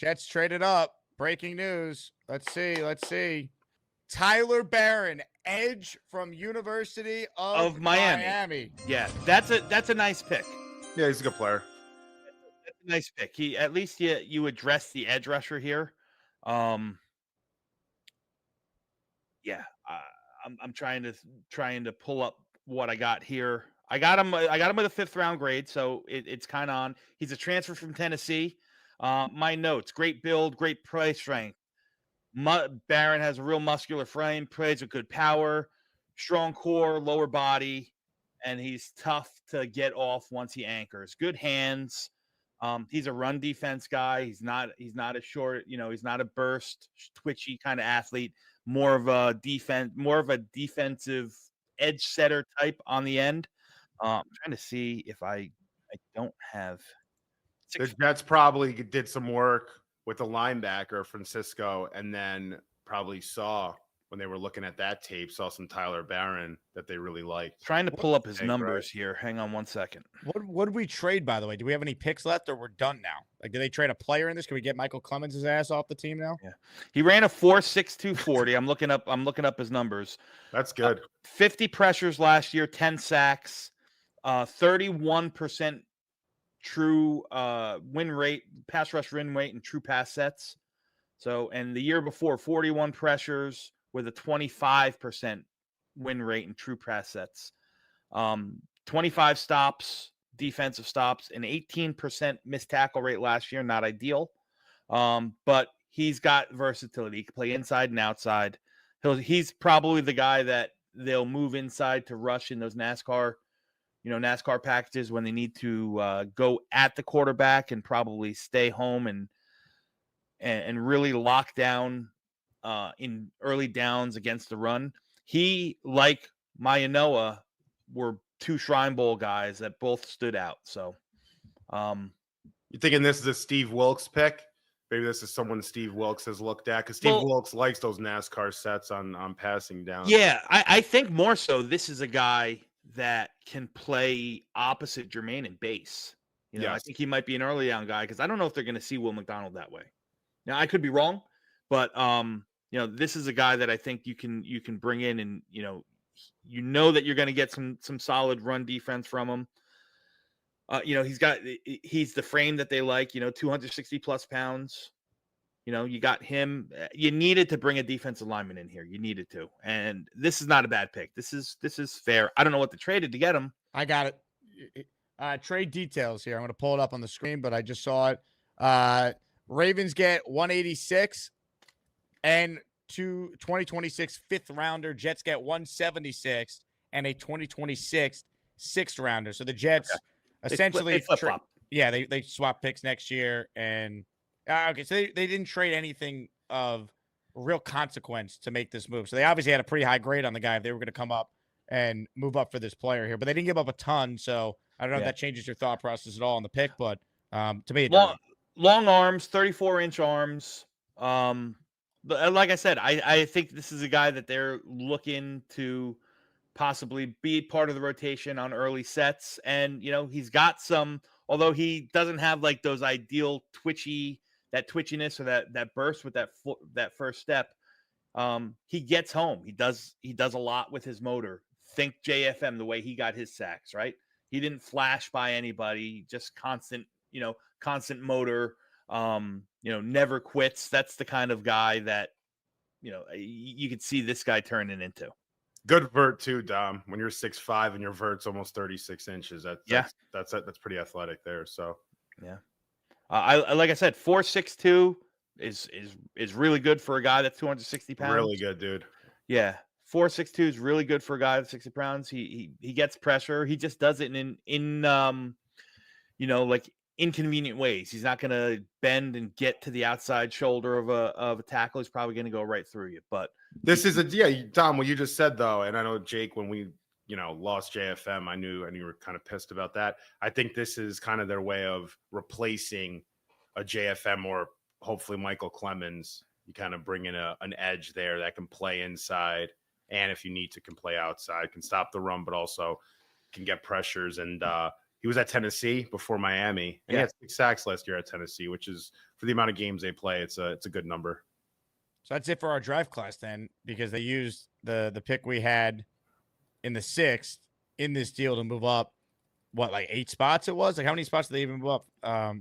Jets traded up. Breaking news. Let's see. Tyler Barron, edge from University of Miami. Yeah, that's a nice pick. Yeah, he's a good player. That's a nice pick. He at least you address the edge rusher here. Yeah, I'm trying to pull up what I got here. I got him with a 5th round grade, so it's kind of on. He's a transfer from Tennessee. My notes: great build, great play strength. Barron has a real muscular frame, plays with good power, strong core, lower body, and he's tough to get off once he anchors. Good hands. He's a run defense guy. He's not a short, he's not a burst, twitchy kind of athlete. More of a defensive edge setter type on the end. I'm trying to see if I don't have. The Jets probably did some work with the linebacker Francisco, and then probably saw when they were looking at that tape, saw some Tyler Barron that they really liked. Trying to pull up his numbers here. Hang on one second. What did we trade, by the way? Do we have any picks left, or we're done now? Like, did they trade a player in this? Can we get Michael Clemens' ass off the team now? Yeah, he ran a 4.62 40. I'm looking up his numbers. That's good. 50 pressures last year, 10 sacks, 31% true win rate, pass rush win rate, and true pass sets. So, and the year before, 41 pressures with a 25% win rate and true pass sets. 25 stops, defensive stops, an 18% missed tackle rate last year. Not ideal. But he's got versatility. He can play inside and outside. He's probably the guy that they'll move inside to rush in those NASCAR packages when they need to go at the quarterback and probably stay home and really lock down in early downs against the run. He, like Mayanoa, were 2 Shrine Bowl guys that both stood out. So, you thinking this is a Steve Wilkes pick? Maybe this is someone Steve Wilkes has looked at, because Steve Wilkes likes those NASCAR sets on passing down. Yeah, I think more so this is a guy that can play opposite Jermaine in base. Yes. I think he might be an early down guy, because I don't know if they're going to see Will McDonald that way. Now, I could be wrong, but this is a guy that I think you can bring in, and that you're going to get some solid run defense from him. He's the frame that they like. 260 plus pounds. You got him. You needed to bring a defensive lineman in here. You needed to, and this is not a bad pick. This is fair. I don't know what they traded to get him. I got it. Trade details here. I'm going to pull it up on the screen, but I just saw it. Ravens get 186 and 2026 5th rounder. Jets get 176 and a 2026 6th rounder. So the Jets essentially they swap picks next year. And so they didn't trade anything of real consequence to make this move. So they obviously had a pretty high grade on the guy if they were going to come up and move up for this player here. But they didn't give up a ton. So I don't know if that changes your thought process at all on the pick, but to me, it doesn't. Long arms, 34-inch arms. But like I said, I think this is a guy that they're looking to possibly be part of the rotation on early sets. And, he's got some, although he doesn't have like those ideal twitchiness or that burst with that first step. He gets home. He does a lot with his motor. Think JFM, the way he got his sacks, right? He didn't flash by anybody, just constant motor, never quits. That's the kind of guy that, you could see this guy turning into. Good vert too, Dom. When you're 6'5" and your vert's almost 36 inches, that's pretty athletic there. So yeah, I like I said, 4.62 is really good for a guy that's 260 pounds. Really good, dude. Yeah, 4.62 is really good for a guy that's 60 pounds. He gets pressure. He just does it in like inconvenient ways. He's not going to bend and get to the outside shoulder of a tackle. He's probably going to go right through you. But this is Tom, what you just said though, and I know Jake, when we lost JFM, I knew you were kind of pissed about that. I think this is kind of their way of replacing a JFM or hopefully Michael Clemens. You kind of bring in an edge there that can play inside, and if you need to, can play outside, can stop the run, but also can get pressures. And he was at Tennessee before Miami, and he had 6 sacks last year at Tennessee, which is for the amount of games they play, it's a good number. So that's it for our draft class then, because they used the pick we had in the 6th in this deal to move up. What, like 8 spots it was? Like how many spots did they even move up?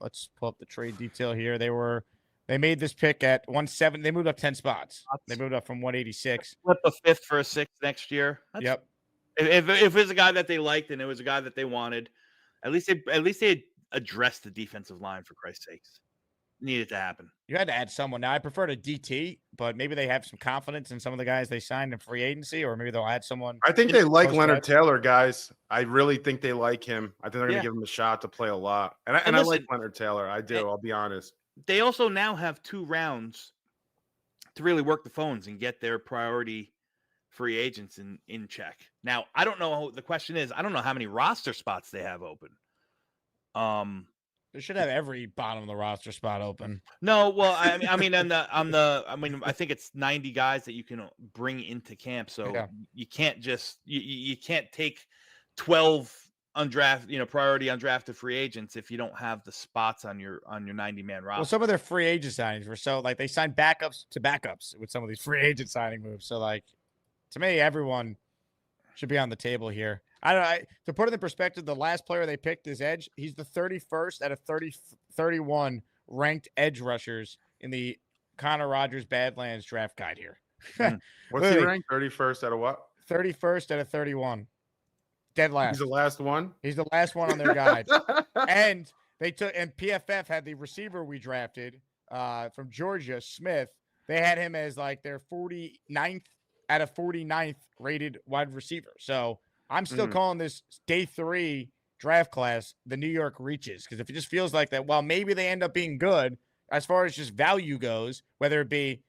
Let's pull up the trade detail here. They made this pick at 170. They moved up 10 spots. They moved up from 186. Flip a 5th for a 6th next year. Yep. If it's a guy that they liked and it was a guy that they wanted, at least they addressed the defensive line, for Christ's sakes. Needed to happen. You had to add someone. Now I prefer to DT, but maybe they have some confidence in some of the guys they signed in free agency, or maybe they'll add someone. I think they like Leonard Taylor, guys. I really think they like him. I think they're going to give him a shot to play a lot. And I like Leonard Taylor. I do. I'll be honest. They also now have 2 rounds to really work the phones and get their priority free agents in check. Now, I don't know. The question is, I don't know how many roster spots they have open. They should have every bottom of the roster spot open. No, well, I mean, I think it's 90 guys that you can bring into camp. So you can't just you can't take 12 undrafted, priority undrafted free agents if you don't have the spots on your 90-man roster. Well, some of their free agent signings were so like they signed backups to backups with some of these free agent signing moves. So like, to me, everyone should be on the table here. To put it in perspective, the last player they picked is edge. He's the 31st out of 31 ranked edge rushers in the Connor Rogers Badlands draft guide here. What's he ranked? 31st out of what? 31st out of 31. Dead last. He's the last one? He's the last one on their guide. And PFF had the receiver we drafted from Georgia, Smith. They had him as like their 49th out of 49th rated wide receiver. So I'm still calling this day 3 draft class the New York reaches, because if it just feels like that, well, maybe they end up being good as far as just value goes, whether it be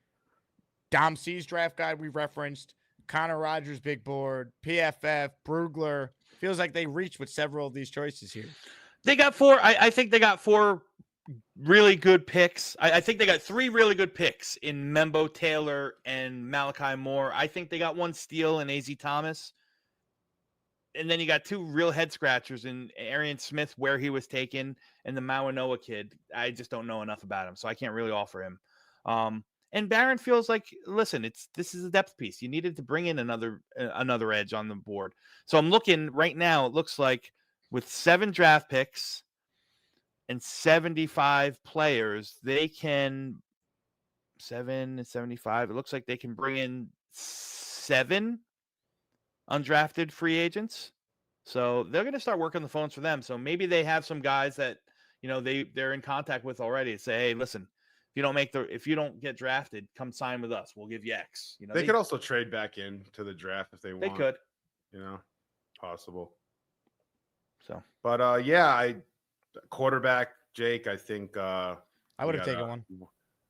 Dom C's draft guide we referenced, Connor Rogers big board, PFF, Brugler. Feels like they reached with several of these choices here. They got 4. I think they got 4 really good picks. I think they got 3 really good picks in Membo Taylor and Malachi Moore. I think they got 1 steal in AZ Thomas. And then you got 2 real head scratchers in Arian Smith, where he was taken, and the Mawanoa kid. I just don't know enough about him, so I can't really offer him. And Barron feels like, listen, this is a depth piece. You needed to bring in another edge on the board. So I'm looking right now. It looks like with 7 draft picks and 75 players, they can 7 and 75. It looks like they can bring in 7 undrafted free agents. So they're going to start working the phones for them. So maybe they have some guys that, they're in contact with already to say, hey, listen, if you don't get drafted, come sign with us. We'll give you X. They could also trade back into the draft if they want. They could. Possible. So, but quarterback, Jake, I think I would have taken one.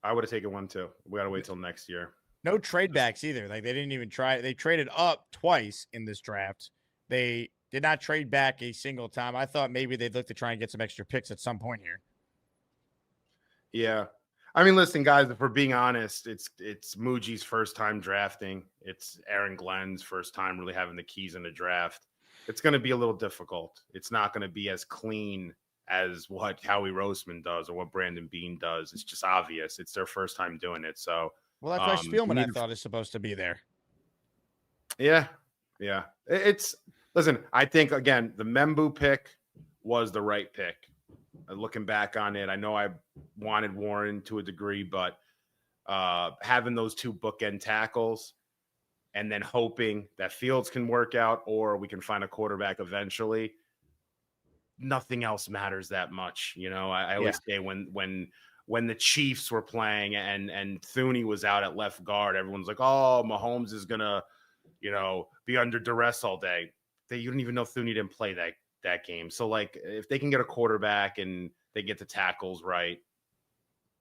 I would have taken one too. We got to wait till next year. No trade backs either. Like they didn't even try. They traded up twice in this draft. They did not trade back a single time. I thought maybe they'd look to try and get some extra picks at some point here. Yeah. I mean, listen, guys, if we're being honest, it's Muji's first time drafting. It's Aaron Glenn's first time really having the keys in the draft. It's going to be a little difficult. It's not going to be as clean as what Howie Roseman does or what Brandon Beane does. It's just obvious. It's their first time doing it. So, well, that's why Spielman, I thought, is supposed to be there. Yeah. Yeah. Listen, I think, again, the Membu pick was the right pick. Looking back on it, I know I wanted Warren to a degree, but having those 2 bookend tackles and then hoping that Fields can work out or we can find a quarterback eventually, nothing else matters that much. I always say when the Chiefs were playing and Thuney was out at left guard, everyone's like, oh, Mahomes is going to, be under duress all day. You don't even know Thuney didn't play that game. So like if they can get a quarterback and they get the tackles right,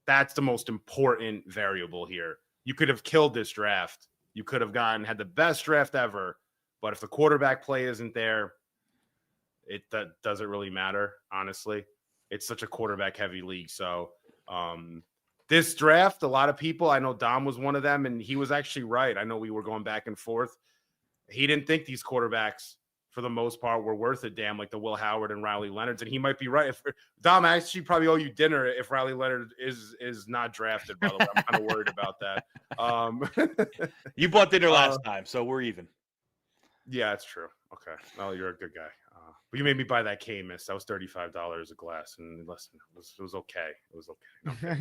that's the most important variable here. You could have killed this draft. You could have had the best draft ever, but if the quarterback play isn't there, that doesn't really matter. Honestly, it's such a quarterback heavy league. So this draft, a lot of people, I know Dom was one of them, and he was actually right. I know we were going back and forth. He didn't think these quarterbacks for the most part were worth a damn, like the Will Howard and Riley Leonard's. And he might be right. If Dom, I actually probably owe you dinner if Riley Leonard is not drafted, by the way. I'm kind of worried about that. You bought dinner last time, so we're even. Yeah, that's true. Okay. Well, you're a good guy. But you made me buy that K-Miss. That was $35 a glass. And listen, it was okay. It was okay.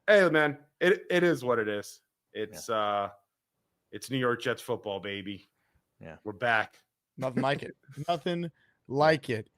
Hey, man, it is what it is. It's New York Jets football, baby. Yeah. We're back. Nothing like it. Nothing like it.